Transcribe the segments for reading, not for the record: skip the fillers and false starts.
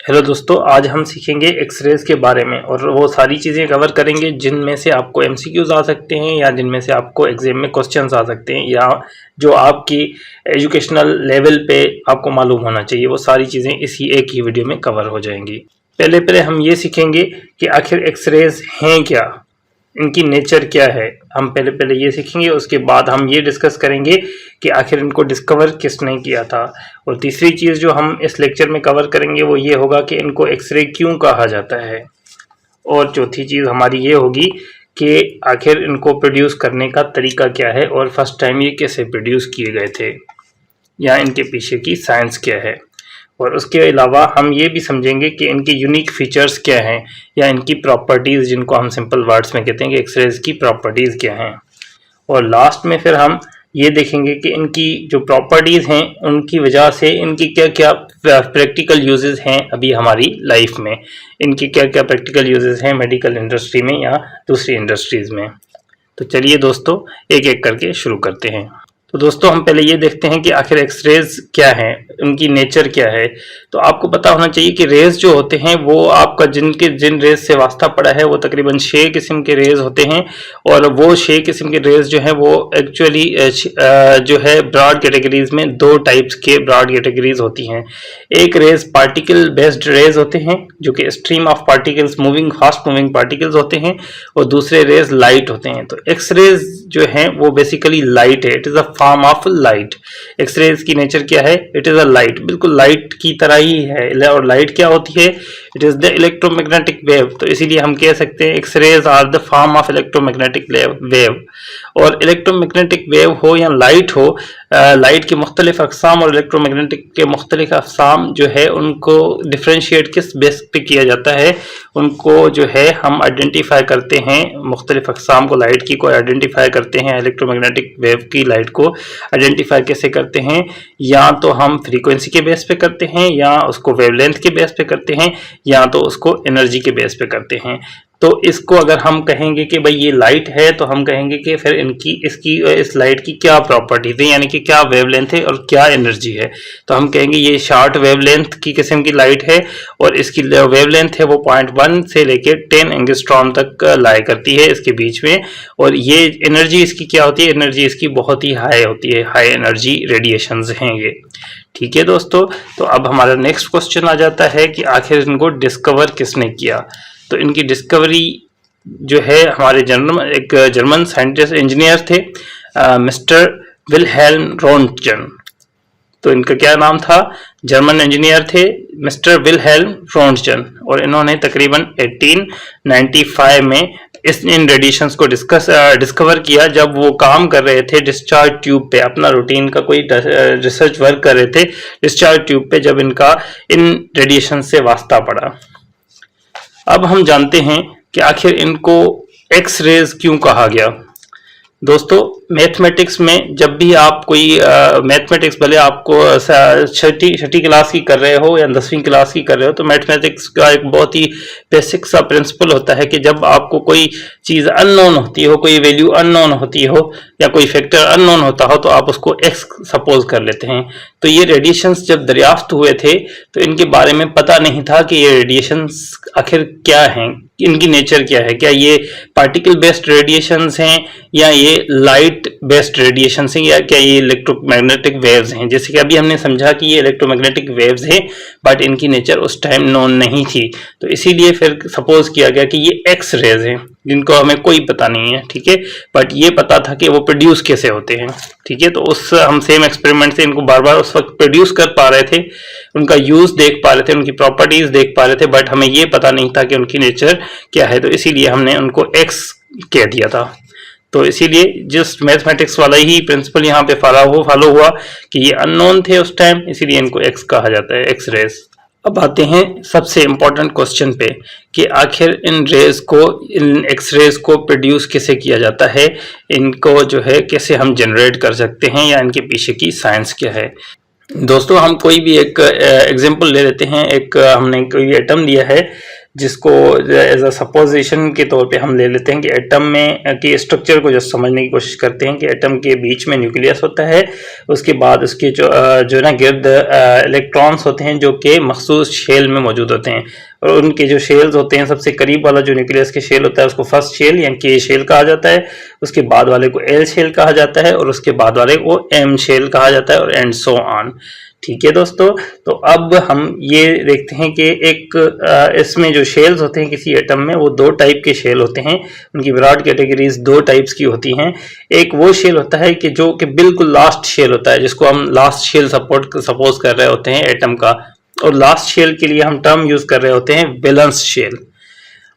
Hello दोस्तों, आज हम सीखेंगे एक्सरेज के बारे में और वो सारी चीज़ें कवर करेंगे जिनमें से आपको एमसीक्यूज आ सकते हैं या जिनमें से आपको एग्जाम में क्वेश्चंस आ सकते हैं या जो आपकी एजुकेशनल लेवल पे आपको मालूम होना चाहिए। वो सारी चीज़ें इसी एक ही वीडियो में कवर हो जाएंगी। पहले हम ये सीखेंगे कि आखिर एक्सरेज हैं क्या, इनकी नेचर क्या है। हम पहले ये सीखेंगे, उसके बाद हम ये डिस्कस करेंगे कि आखिर इनको डिस्कवर किसने किया था। और तीसरी चीज़ जो हम इस लेक्चर में कवर करेंगे वो ये होगा कि इनको एक्सरे क्यों कहा जाता है। और चौथी चीज़ हमारी ये होगी कि आखिर इनको प्रोड्यूस करने का तरीका क्या है और फर्स्ट टाइम ये कैसे प्रोड्यूस किए गए थे या इनके पीछे की साइंस क्या है। और उसके अलावा हम ये भी समझेंगे कि इनके यूनिक फीचर्स क्या हैं या इनकी प्रॉपर्टीज़, जिनको हम सिंपल वर्ड्स में कहते हैं कि एक्सरेज की प्रॉपर्टीज़ क्या हैं। और लास्ट में फिर हम ये देखेंगे कि इनकी जो प्रॉपर्टीज़ हैं उनकी वजह से इनकी क्या क्या प्रैक्टिकल यूजेस हैं अभी हमारी लाइफ में, इनकी क्या क्या प्रैक्टिकल यूजेस हैं मेडिकल इंडस्ट्री में या दूसरी इंडस्ट्रीज़ में। तो चलिए दोस्तों, एक एक करके शुरू करते हैं। तो दोस्तों, हम पहले ये देखते हैं कि आखिर एक्सरेज क्या है, उनकी नेचर क्या है। तो आपको पता होना चाहिए कि रेज जो होते हैं वो आपका जिन रेज से वास्ता पड़ा है वो तकरीबन 6 किस्म के रेज होते हैं। और वो 6 किस्म के रेज जो है वो एक्चुअली जो है ब्रॉड कैटेगरीज में 2 टाइप्स के ब्रॉड कैटेगरीज होती हैं। एक रेज पार्टिकल बेस्ड रेज होते हैं जो कि stream of particles, fast moving particles होते हैं, और दूसरे रेज लाइट होते हैं। तो एक्सरेज जो है वो बेसिकली लाइट है, it is a form of light. X-rays की नेचर क्या है? इट इज अ लाइट, बिल्कुल लाइट की तरह ही है। और लाइट क्या होती है? It is the electromagnetic wave. तो इसीलिए हम कह सकते हैं x-rays are the form of electromagnetic wave. और इलेक्ट्रोमैग्नेटिक वेव हो या लाइट हो, लाइट के मुख्तलिफ अकसाम और इलेक्ट्रोमैग्नेटिक के मुख्तलिफ अकसाम जो है उनको डिफ्रेंशिएट किस बेस पे किया जाता है, उनको जो है हम आइडेंटिफाई करते हैं। मुख्तलिफ अकसाम को, लाइट की को आइडेंटिफाई करते हैं, इलेक्ट्रोमैग्नेटिक वेव की लाइट को आइडेंटिफाई कैसे करते हैं? या तो हम फ्रीक्वेंसी के बेस पे करते हैं, या उसको वेवलेंथ के बेस पे करते हैं, या तो उसको एनर्जी के बेस पे करते हैं। तो इसको अगर हम कहेंगे कि भाई ये लाइट है, तो हम कहेंगे कि फिर इस लाइट की क्या प्रॉपर्टीज है, यानी कि क्या वेवलेंथ है और क्या एनर्जी है। तो हम कहेंगे ये शॉर्ट वेवलेंथ की किस्म की लाइट है और इसकी वेवलेंथ है वो 0.1 से लेके 10 एंगस्ट्रॉम तक लाई करती है इसके बीच में। और ये एनर्जी इसकी क्या होती है? एनर्जी इसकी बहुत ही हाई होती है, हाई एनर्जी रेडिएशंस हैं ये। ठीक है दोस्तों, तो अब हमारा नेक्स्ट क्वेश्चन आ जाता है कि आखिर इनको डिस्कवर किसने किया। तो इनकी डिस्कवरी जो है हमारे एक जर्मन साइंटिस्ट इंजीनियर थे, मिस्टर विलहेल्म रोंटगन। तो इनका क्या नाम था? जर्मन इंजीनियर थे मिस्टर विलहेल्म रोंटगन। और इन्होंने तकरीबन 1895 में इन रेडिएशंस को डिस्कवर किया जब वो काम कर रहे थे डिस्चार्ज ट्यूब पे, अपना रूटीन का कोई रिसर्च वर्क कर रहे थे डिस्चार्ज ट्यूब पे, जब इनका इन रेडिएशन से वास्ता पड़ा। अब हम जानते हैं कि आखिर इनको एक्स रेज क्यों कहा गया। दोस्तों, मैथमेटिक्स में जब भी आप कोई मैथमेटिक्स, भले आपको छठी क्लास की कर रहे हो या 10वीं क्लास की कर रहे हो, तो मैथमेटिक्स का एक बहुत ही बेसिक सा प्रिंसिपल होता है कि जब आपको कोई चीज़ अननोन होती हो, कोई वैल्यू अननोन होती हो या कोई फैक्टर अननोन होता हो, तो आप उसको एक्स सपोज कर लेते हैं। तो ये रेडिएशंस जब दरियाफ्त हुए थे तो इनके बारे में पता नहीं था कि ये रेडिएशंस आखिर क्या हैं, इनकी नेचर क्या है। क्या ये पार्टिकल बेस्ड रेडिएशंस हैं या ये लाइट बेस्ड रेडिएशंस हैं, या क्या ये इलेक्ट्रोमैग्नेटिक वेव्स हैं। जैसे कि अभी हमने समझा कि ये इलेक्ट्रोमैग्नेटिक वेव्स हैं, बट इनकी नेचर उस टाइम नोन नहीं थी। तो इसीलिए फिर सपोज किया गया कि ये एक्स रेज हैं जिनको हमें कोई पता नहीं है। ठीक है, बट ये पता था कि वो प्रोड्यूस कैसे होते हैं। ठीक है, तो हम सेम एक्सपेरिमेंट से इनको बार बार उस वक्त प्रोड्यूस कर पा रहे थे, उनका यूज देख पा रहे थे, उनकी प्रॉपर्टीज देख पा रहे थे, बट हमें ये पता नहीं था कि उनकी नेचर क्या है। तो इसीलिए हमने उनको एक्स कह दिया था। तो इसीलिए जिस मैथमेटिक्स वाला ही प्रिंसिपल यहाँ पे फॉलो हुआ कि ये अननोन थे उस टाइम, इसीलिए इनको एक्स कहा जाता है, एक्स रेज। अब आते हैं सबसे इम्पोर्टेंट क्वेश्चन पे कि आखिर इन एक्स रेज को प्रोड्यूस कैसे किया जाता है, इनको जो है कैसे हम जनरेट कर सकते हैं, या इनके पीछे की साइंस क्या है। दोस्तों, हम कोई भी एक एग्जांपल ले लेते हैं। हमने कोई एटम दिया है जिसको एज अ सपोजिशन के तौर पे हम ले लेते हैं कि एटम में के स्ट्रक्चर को जस्ट समझने की कोशिश करते हैं कि एटम के बीच में न्यूक्लियस होता है, उसके बाद उसके जो ना गिर्द इलेक्ट्रॉन्स होते हैं जो कि मखसूस शेल में मौजूद होते हैं, और उनके जो शेल्स होते हैं सबसे करीब वाला जो न्यूक्लियस के शेल होता है उसको फर्स्ट शेल या के शेल कहा जाता है, उसके बाद वाले को एल शेल कहा जाता है, और उसके बाद वाले को एम शेल कहा जाता है, और एंड सो ऑन। ठीक है दोस्तों, तो अब हम ये देखते हैं कि एक इसमें जो शेल्स होते हैं किसी एटम में वो दो टाइप के शेल होते हैं, उनकी ब्रॉड कैटेगरीज दो टाइप्स की होती हैं। एक वो शेल होता है कि जो कि बिल्कुल लास्ट शेल होता है, जिसको हम लास्ट शेल सपोज कर रहे होते हैं एटम का, और लास्ट शेल के लिए हम टर्म यूज कर रहे होते हैं वैलेंस शेल।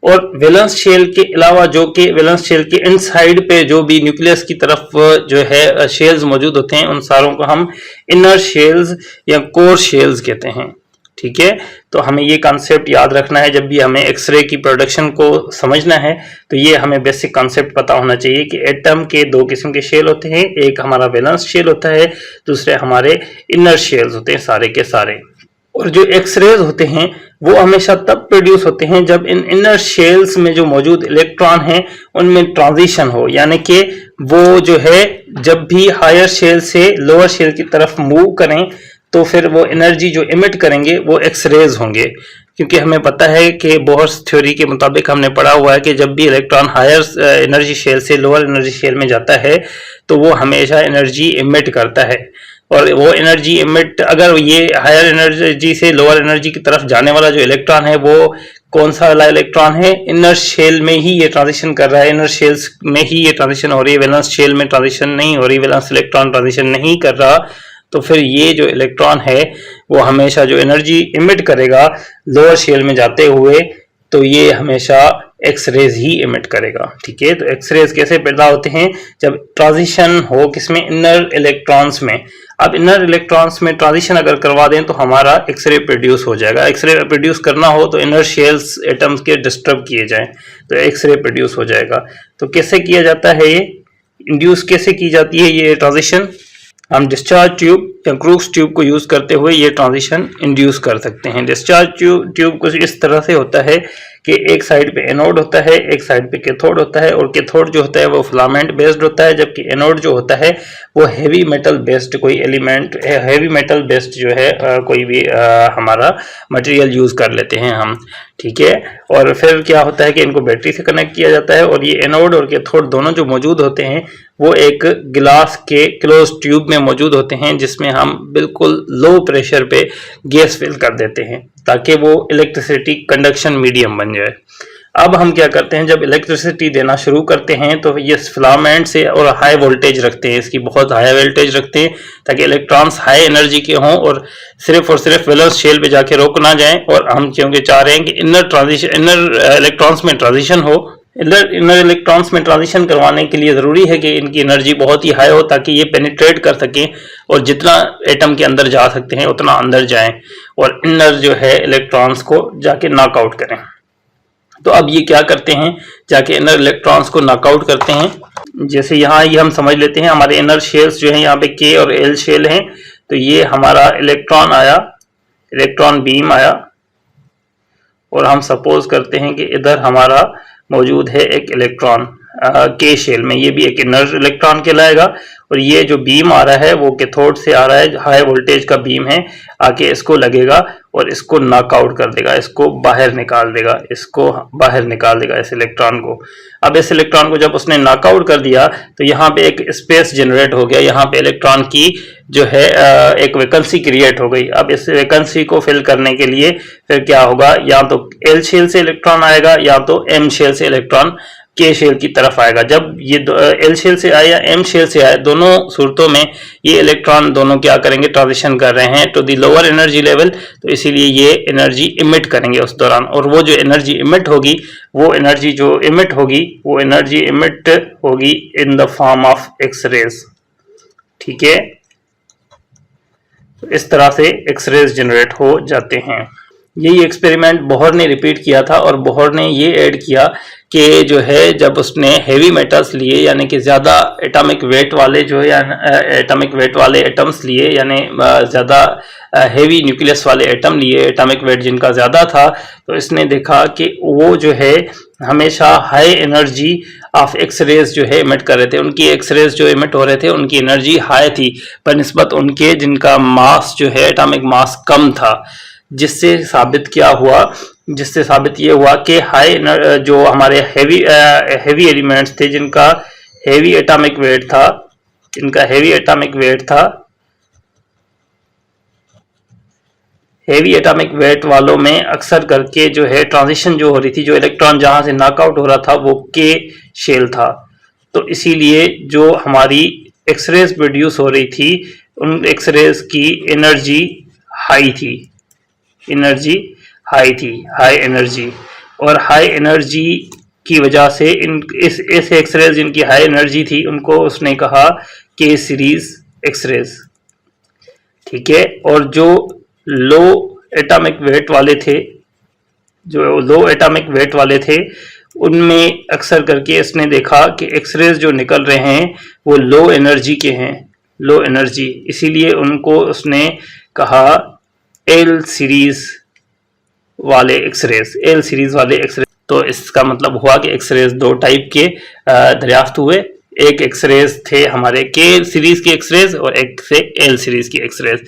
और वैलेंस शेल के अलावा जो कि वैलेंस शेल के इनसाइड पे जो भी न्यूक्लियस की तरफ जो है शेल्स मौजूद होते हैं उन सारों को हम इनर शेल्स या कोर शेल्स कहते हैं। ठीक है, तो हमें ये कॉन्सेप्ट याद रखना है जब भी हमें एक्सरे की प्रोडक्शन को समझना है, तो ये हमें बेसिक कॉन्सेप्ट पता होना चाहिए कि एटम के दो किस्म के शेल होते हैं, एक हमारा वैलेंस शेल होता है, दूसरे हमारे इनर शेल्स होते हैं सारे के सारे। और जो एक्सरेज होते हैं वो हमेशा तब प्रोड्यूस होते हैं जब इन इनर शेल्स में जो मौजूद इलेक्ट्रॉन हैं उनमें ट्रांजिशन हो, यानी कि वो जो है जब भी हायर शेल से लोअर शेल की तरफ मूव करें तो फिर वो एनर्जी जो इमिट करेंगे वो एक्सरेज होंगे। क्योंकि हमें पता है कि बोहर्स थ्योरी के मुताबिक हमने पढ़ा हुआ है कि जब भी इलेक्ट्रॉन हायर एनर्जी शेल से लोअर एनर्जी शेल में जाता है तो वो हमेशा एनर्जी इमिट करता है, और वो एनर्जी इमिट अगर ये हायर एनर्जी से लोअर एनर्जी की तरफ जाने वाला जो इलेक्ट्रॉन है वो कौन सा वाला इलेक्ट्रॉन है, इनर शेल में ही ये ट्रांजिशन कर रहा है, इनर शेल्स में ही ये ट्रांजिशन हो रही है, वैलेंस शेल में ट्रांजिशन नहीं हो रही, वैलेंस इलेक्ट्रॉन ट्रांजिशन नहीं कर रहा, तो फिर ये जो इलेक्ट्रॉन है वो हमेशा जो एनर्जी इमिट करेगा लोअर शेल में जाते हुए तो ये हमेशा एक्सरेज ही इमिट करेगा। ठीक है, तो एक्सरेज कैसे पैदा होते हैं, जब ट्रांजिशन हो किसमें, इनर इलेक्ट्रॉन्स में। अब इनर इलेक्ट्रॉन्स में ट्रांजिशन अगर करवा दें तो हमारा एक्सरे प्रोड्यूस हो जाएगा। एक्सरे प्रोड्यूस करना हो तो इनर शेल्स एटम्स के डिस्टर्ब किए जाएं तो एक्सरे प्रोड्यूस हो जाएगा। तो कैसे किया जाता है ये इंड्यूस, कैसे की जाती है ये ट्रांजिशन, हम डिस्चार्ज ट्यूब या क्रूक्स ट्यूब को यूज करते हुए ये ट्रांजिशन इंड्यूस कर सकते हैं। डिस्चार्ज ट्यूब कुछ इस तरह से होता है कि एक साइड पे एनोड होता है, एक साइड पे कैथोड होता है, और कैथोड जो होता है वो फिलामेंट बेस्ड होता है, जबकि एनोड जो होता है वो हैवी मेटल बेस्ड कोई एलिमेंट, हैवी मेटल बेस्ड जो है कोई भी हमारा मटेरियल यूज कर लेते हैं हम। ठीक है, और फिर क्या होता है कि इनको बैटरी से कनेक्ट किया जाता है, और ये एनोड और कैथोड दोनों जो मौजूद होते हैं वो एक गिलास के क्लोज ट्यूब में मौजूद होते हैं, जिसमें हम बिल्कुल लो प्रेशर पे गैस फिल कर देते हैं ताकि वो इलेक्ट्रिसिटी कंडक्शन मीडियम बन जाए। अब हम क्या करते हैं, जब इलेक्ट्रिसिटी देना शुरू करते हैं तो ये फिलामेंट से और हाई वोल्टेज रखते हैं, इसकी बहुत हाई वोल्टेज रखते हैं ताकि इलेक्ट्रॉन्स हाई एनर्जी के हों और सिर्फ वैलेंस शेल पे जाके रोक ना जाएं। और हम क्योंकि चाह रहे हैं कि इनर इलेक्ट्रॉन्स में ट्रांजिशन हो, इनर इलेक्ट्रॉन्स में ट्रांजिशन करवाने के लिए जरूरी है कि इनकी एनर्जी बहुत ही हाई हो ताकि ये पेनिट्रेट कर सकें और जितना एटम के अंदर जा सकते हैं उतना अंदर जाएं और इनर जो है इलेक्ट्रॉन्स को जाके नॉकआउट करें। तो अब ये क्या करते हैं, जाके इनर इलेक्ट्रॉन्स को नॉकआउट करते हैं। जैसे यहाँ ये हम समझ लेते हैं हमारे इनर शेल्स जो है यहाँ पे के और एल शेल हैं, तो ये हमारा इलेक्ट्रॉन आया, इलेक्ट्रॉन बीम आया, और हम सपोज करते हैं कि इधर हमारा मौजूद है एक इलेक्ट्रॉन के शेल में, ये भी एक इनर इलेक्ट्रॉन कहलाएगा। और ये जो बीम आ रहा है वो कैथोड से आ रहा है, हाई वोल्टेज का बीम है, आके इसको लगेगा और इसको नॉकआउट कर देगा, इसको बाहर निकाल देगा, इसको बाहर निकाल देगा इस इलेक्ट्रॉन को। अब इस इलेक्ट्रॉन को जब उसने नॉकआउट कर दिया तो यहाँ पे एक स्पेस जनरेट हो गया, यहाँ पे इलेक्ट्रॉन की जो है एक वैकेंसी क्रिएट हो गई। अब इस वैकेंसी को फिल करने के लिए फिर क्या होगा, या तो एल शेल से इलेक्ट्रॉन आएगा या तो एम शेल से इलेक्ट्रॉन के शेल की तरफ आएगा। जब ये एल शेल से आए या एम शेल से आए, दोनों सूरतों में ये इलेक्ट्रॉन दोनों क्या करेंगे, ट्रांजिशन कर रहे हैं to the lower energy level, तो इसीलिए ये एनर्जी इमिट करेंगे उस दौरान। और वो जो एनर्जी इमिट होगी, वो एनर्जी जो इमिट होगी वो एनर्जी इमिट होगी in the form of x-rays. ठीक है, तो इस तरह से एक्सरेज जनरेट हो जाते हैं। यही एक्सपेरिमेंट बोहर ने रिपीट किया था और बोहर ने ये ऐड किया कि जो है जब उसने हेवी मेटल्स लिए यानी कि ज़्यादा एटॉमिक वेट वाले जो है एटॉमिक वेट वाले एटम्स लिए यानी ज़्यादा हेवी न्यूक्लियस वाले एटम लिए, एटॉमिक वेट जिनका ज़्यादा था, तो इसने देखा कि वो जो है हमेशा high energy of x-rays जो है इमिट कर रहे थे। उनकी एक्स रेज जो इमिट हो रहे थे उनकी एनर्जी हाई थी बनिस्बत उनके जिनका मास जो है एटॉमिक मास कम था, जिससे साबित ये हुआ कि हाई जो हमारे हेवी एलिमेंट्स थे जिनका हेवी एटॉमिक वेट वालों में अक्सर करके जो है ट्रांजिशन जो हो रही थी, जो इलेक्ट्रॉन जहां से नॉकआउट हो रहा था वो के शेल था। तो इसीलिए जो हमारी एक्सरेज प्रोड्यूस हो रही थी उन एक्सरेज की एनर्जी हाई थी, हाई एनर्जी, और हाई एनर्जी की वजह से इस एक्सरेज जिनकी हाई एनर्जी थी उनको उसने कहा के सीरीज एक्सरेज, ठीक है। और जो लो एटॉमिक वेट वाले थे उनमें अक्सर करके इसने देखा कि एक्सरेज जो निकल रहे हैं वो लो एनर्जी के हैं, लो एनर्जी, इसीलिए उनको उसने कहा एल सीरीज वाले एक्सरेज। तो इसका मतलब हुआ कि एक्सरेज दो टाइप के दरियाफ्त हुए। एक एक्सरेज थे हमारे के सीरीज के एक्सरेज और एक से एल सीरीज की एक्सरेज।